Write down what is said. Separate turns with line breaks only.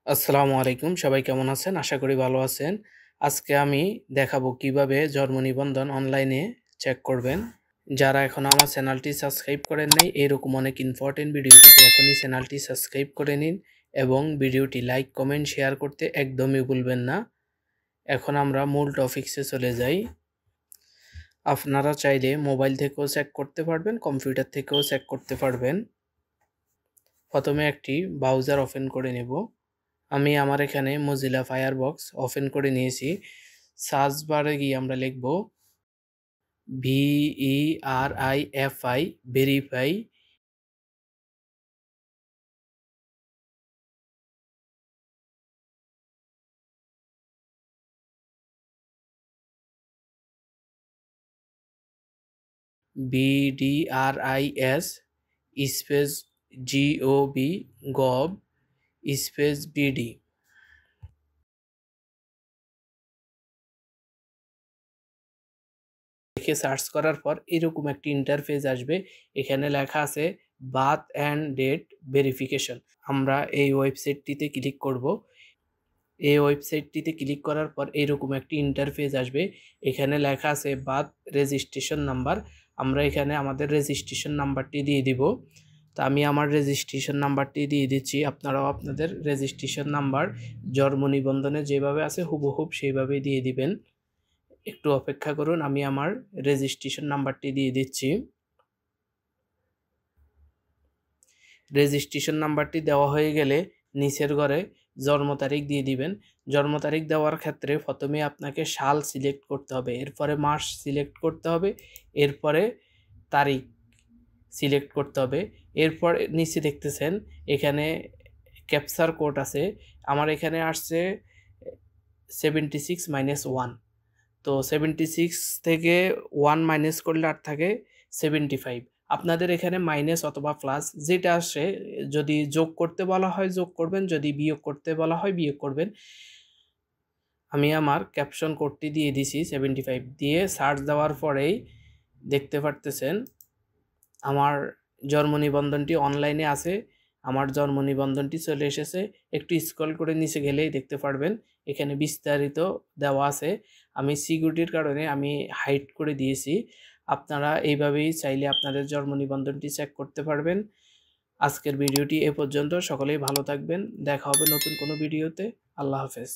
আসসালামু আলাইকুম, সবাই কেমন আছেন? আশা করি ভালো আছেন। আজকে আমি দেখাবো কিভাবে জন্ম নিবন্ধন অনলাইনে চেক করবেন। যারা এখনো আমার চ্যানেলটি সাবস্ক্রাইব করেন নাই, এরকম অনেক ইম্পর্টেন্ট ভিডিও পেতে এখনই চ্যানেলটি সাবস্ক্রাইব করে নিন এবং ভিডিওটি লাইক, কমেন্ট, শেয়ার করতে একদমই ভুলবেন না। এখন আমরা মূল টপিকসে চলে যাই। আপনারা চাইলে মোবাইল থেকেও চেক করতে পারবেন, কম্পিউটার থেকেও চেক করতে পারবেন। প্রথমে একটি ব্রাউজার ওপেন করে নেব। আমি আমার এখানে মজিলা ফায়ারবক্স ওপেন করে নিয়েছি। সার্চ বারে গিয়ে আমরা লিখব VERIFI verify. BDRIS space GOV space BD। লিখে সার্চ করার পর এরকম একটি ইন্টারফেস আসবে। এখানে লেখা আছে বার্থ অ্যান্ড ডেট ভেরিফিকেশন। আমরা এই ওয়েবসাইটটিতে ক্লিক করব। এই ওয়েবসাইটটিতে ক্লিক করার পর এরকম একটি ইন্টারফেস আসবে। এখানে লেখা আছে বার্থ রেজিস্ট্রেশন নাম্বার। আমরা এখানে আমাদের রেজিস্ট্রেশন নাম্বারটি দিয়ে দিব। তো আমি আমার রেজিস্ট্রেশন নাম্বারটি দিয়ে দিচ্ছি। আপনারাও আপনাদের রেজিস্ট্রেশন নাম্বার জন্ম নিবন্ধনে যেভাবে আছে হুবহুব সেইভাবেই দিয়ে দিবেন। একটু অপেক্ষা করুন, আমি আমার রেজিস্ট্রেশন নাম্বারটি দিয়ে দিচ্ছি। রেজিস্ট্রেশন নাম্বারটি দেওয়া হয়ে গেলে নিচের ঘরে জন্ম তারিখ দিয়ে দিবেন। জন্ম তারিখ দেওয়ার ক্ষেত্রে প্রথমে আপনাকে সাল সিলেক্ট করতে হবে, এরপরে মাস সিলেক্ট করতে হবে, এরপরে তারিখ সিলেক্ট করতে হবে। এরপর নিচে দেখতেছেন এখানে ক্যাপচার কোড আছে। আমার এখানে আসছে 76-1। তো 76 থেকে 1 মাইনাস করলে আর থাকে 75। আপনাদের এখানে মাইনাস অথবা প্লাস যেটা আসে, যদি যোগ করতে বলা হয় যোগ করবেন, যদি বিয়োগ করতে বলা হয় বিয়োগ করবেন। আমি আমার ক্যাপশন কোডটি দিয়ে দিছি 75 দিয়ে সার্চ দেওয়ার পরেই দেখতে পারতেছেন আমার জন্ম নিবন্ধনটি অনলাইনে আছে। আমার জন্ম নিবন্ধনটি চলে এসেছে। একটু স্ক্রল করে নিচে গেলেই দেখতে পারবেন এখানে বিস্তারিত দেওয়া আছে। আমি সিকিউরিটির কারণে আমি হাইড করে দিয়েছি। আপনারা এইভাবেই চাইলে আপনাদের জন্ম নিবন্ধনটি চেক করতে পারবেন। আজকের ভিডিওটি এ পর্যন্ত। সকলেই ভালো থাকবেন। দেখা হবে নতুন কোনো ভিডিওতে। আল্লাহ হাফেজ।